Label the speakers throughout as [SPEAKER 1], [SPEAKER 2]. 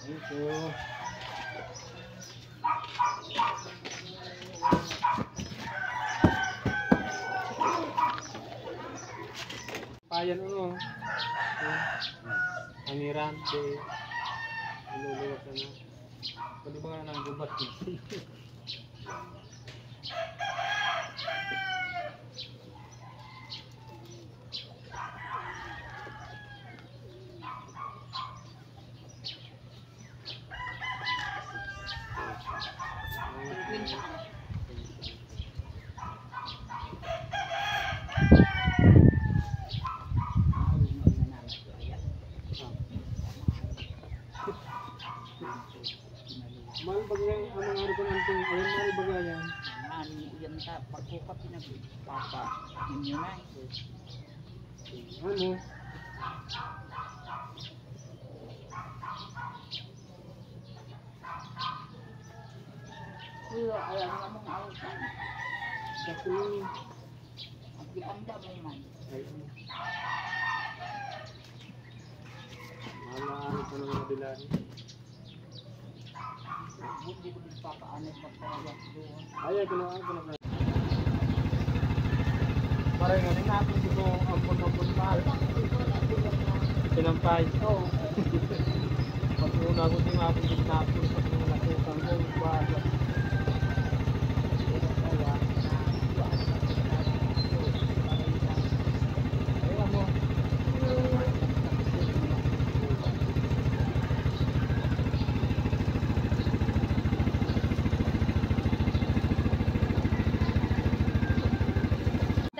[SPEAKER 1] Thank you. Payan ano? Aniran de luluwag ka na. Pwede ba nga nang gubat? Mahal bagay ang mga araw ng anting. Ayun mahal bagay yan.
[SPEAKER 2] Yan ta pagkuka pinagpapa ninyo na.
[SPEAKER 1] Ano?
[SPEAKER 2] Pero alam mo mong awitan.
[SPEAKER 1] Kasi
[SPEAKER 2] At gipanda mo man.
[SPEAKER 1] ayun. Mahal na araw pa ng mga bilan.
[SPEAKER 2] Hindi ko nagpapaanis magpalagay doon.
[SPEAKER 1] Ay, ako na. Parang nga rin natin dito ampun-ampun mahal. Pinampay. Oo. Pag-una ko din mapagod natin sa mga nakutang ko. Baga. Ayun mo.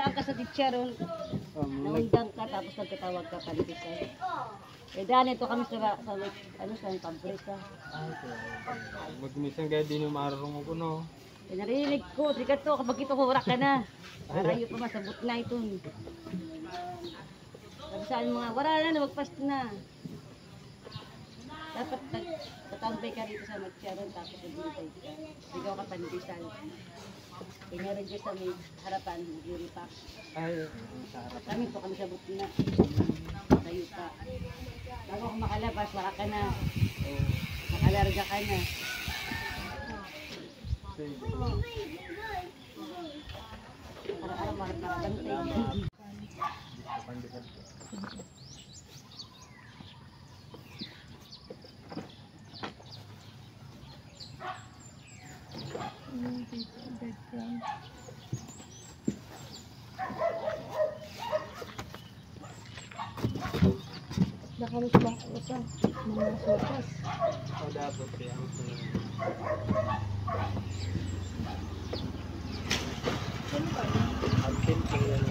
[SPEAKER 2] Ka sa teacher, naundang ka tapos nagkatawag ka palipisan. Eh dahil ito kami sa ano sa pabrika.
[SPEAKER 1] Magmisan kaya di nyo marunong ko no.
[SPEAKER 2] Eh narinig ko, sikat to, kapag ito hurak ka na. Parayo pa masabot na ito. Sabi saan mga, wala na, magpas na. Dapat tatambay ka dito sa magsiyaron tapos nagbintay ka. Sigaw ka panibisan. Pinyarin dyan sa may harapan, mag-uripak.
[SPEAKER 1] Ay, sa harap.
[SPEAKER 2] Kami po kami sabot na. Tayo pa. Bago ako makalabas, wala ka na. Makalarga ka na. Araw-araw makabantay.
[SPEAKER 3] Nakalis ba ako sa mga sopas?
[SPEAKER 1] O dapat kaya ang akin po yan.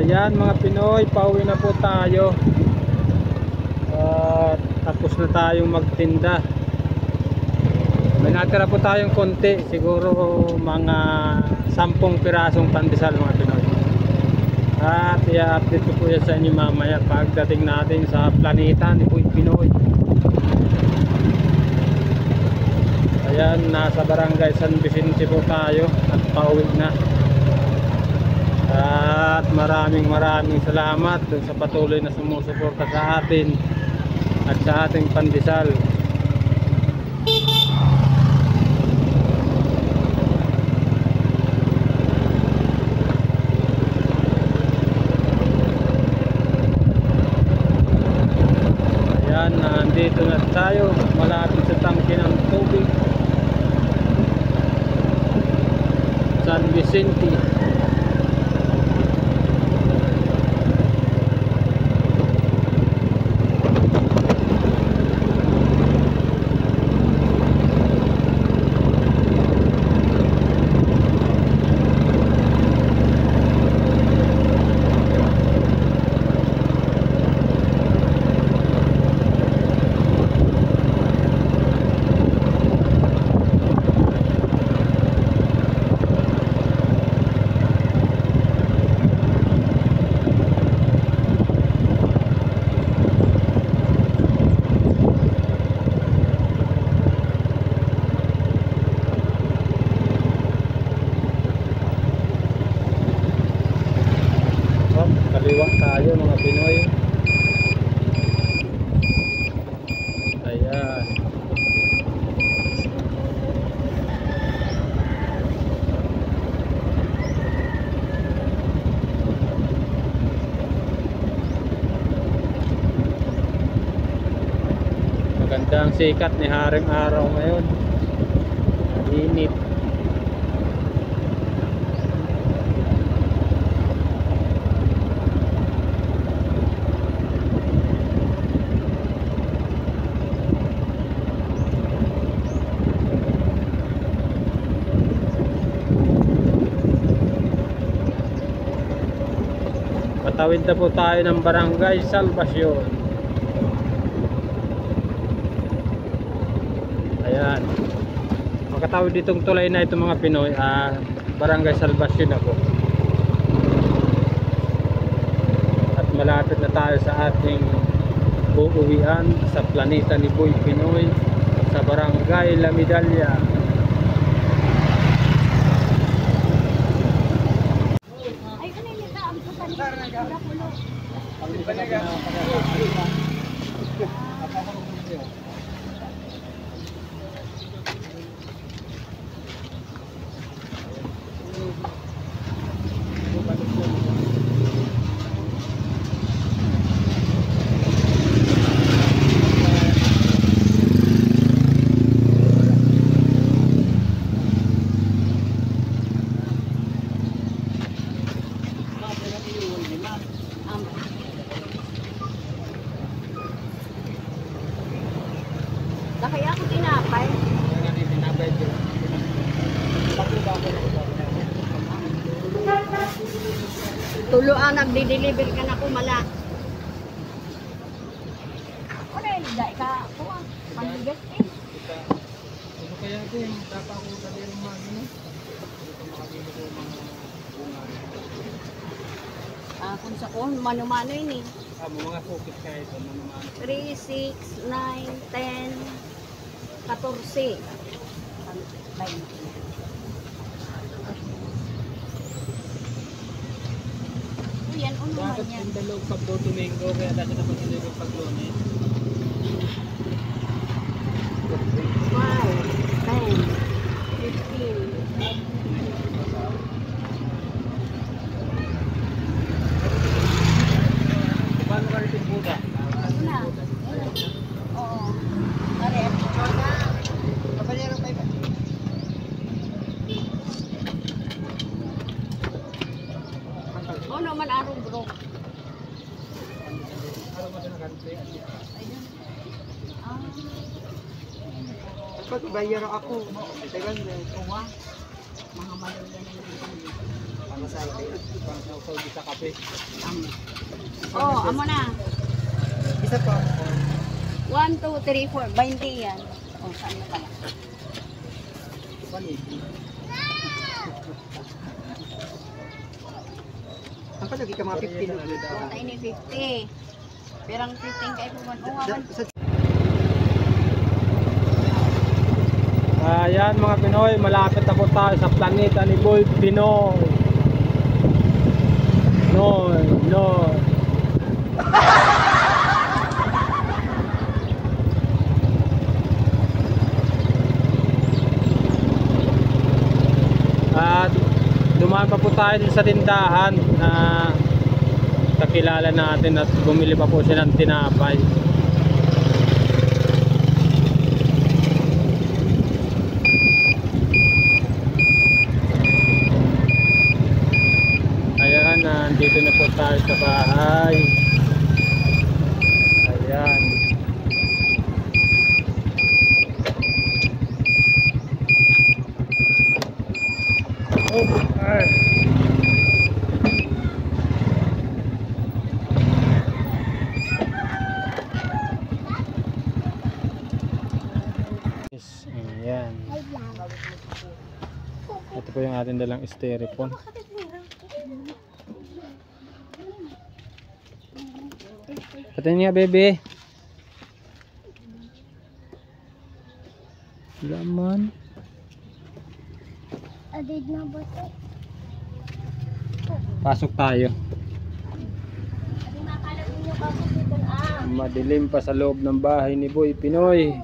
[SPEAKER 1] Ayan mga Pinoy, pauwi na po tayo. Tapos na tayong magtinda. May natira po tayong konti, siguro mga 10 pirasong pandesal mga Pinoy. At i-update ko po yan sa inyo mamaya pagdating natin sa planeta ni Pinoy. Ayan, nasa barangay San Vicente po tayo at pauwi na. At maraming salamat dun sa patuloy na sumusuporta sa atin at sa ating pandesal. Ayan, nandito na tayo malapit sa tangke ng tubig San Vicente. Gandang sikat ni haring araw ngayon. Init. Patawid na po tayo ng Barangay Salvacion. Ayan. Makatawid ditong tulay na ito mga Pinoy, Barangay Salvacion na po. At malapit na tayo sa ating uuwian sa planeta ni Boy Pinoy sa Barangay La Medalla.
[SPEAKER 2] Kaya ako tinapay. Tuluan nagdi-deliver ka na kumala. Ano yun? Dahil ka kuha. Pandigas eh.
[SPEAKER 1] Ano kaya ito yung tapa ko sa dirong mga dito makabili ko mga bunga.
[SPEAKER 2] Kung sa kung mano-mano yun eh.
[SPEAKER 1] Mga focus kaya ito, mga
[SPEAKER 2] 3, 6, 9, 10, 14. Yan, ano man
[SPEAKER 1] bakit
[SPEAKER 2] yan?
[SPEAKER 1] yung dalawang pag-Domingo kaya dati na pag-Domingo pag-Lunes?
[SPEAKER 2] 5, 10, 15.
[SPEAKER 1] Paano ka rin Buda?
[SPEAKER 2] Ano na? Oo. Pare,
[SPEAKER 1] Kapanyero tayo ba?
[SPEAKER 2] ano man arong bro?
[SPEAKER 1] Ano ba na country?
[SPEAKER 2] Ayun.
[SPEAKER 3] Pag bayar ako, tagal na.
[SPEAKER 2] Uwa. Mga malulan na yung
[SPEAKER 1] Para sa kayo, para sa Saudi sa kape.
[SPEAKER 2] amo na.
[SPEAKER 3] Isa pa.
[SPEAKER 2] 1, 2, 3, 4. 20 yan. Saan na pala?
[SPEAKER 1] 180.
[SPEAKER 3] Ang palagi ka mga 15 na ulit.
[SPEAKER 2] Tayo ni 50. Perang 15 kayo po.
[SPEAKER 1] Ayan mga Pinoy, malapit na po tayo sa planeta ni Boy Pinoy. Noy. At dumaan pa po tayo sa tindahan na kakilala natin at bumili pa po siya ng tinapay. Ayan, nandito na po tayo sa bahay. Ayan. Okay. Yes, ayan. Ito po yung ating dalang styrofoam. Patingin nga, bebe. Laman.
[SPEAKER 3] Adid na ba ito?
[SPEAKER 1] Pasok tayo. Madilim pa sa loob ng bahay ni Boy Pinoy.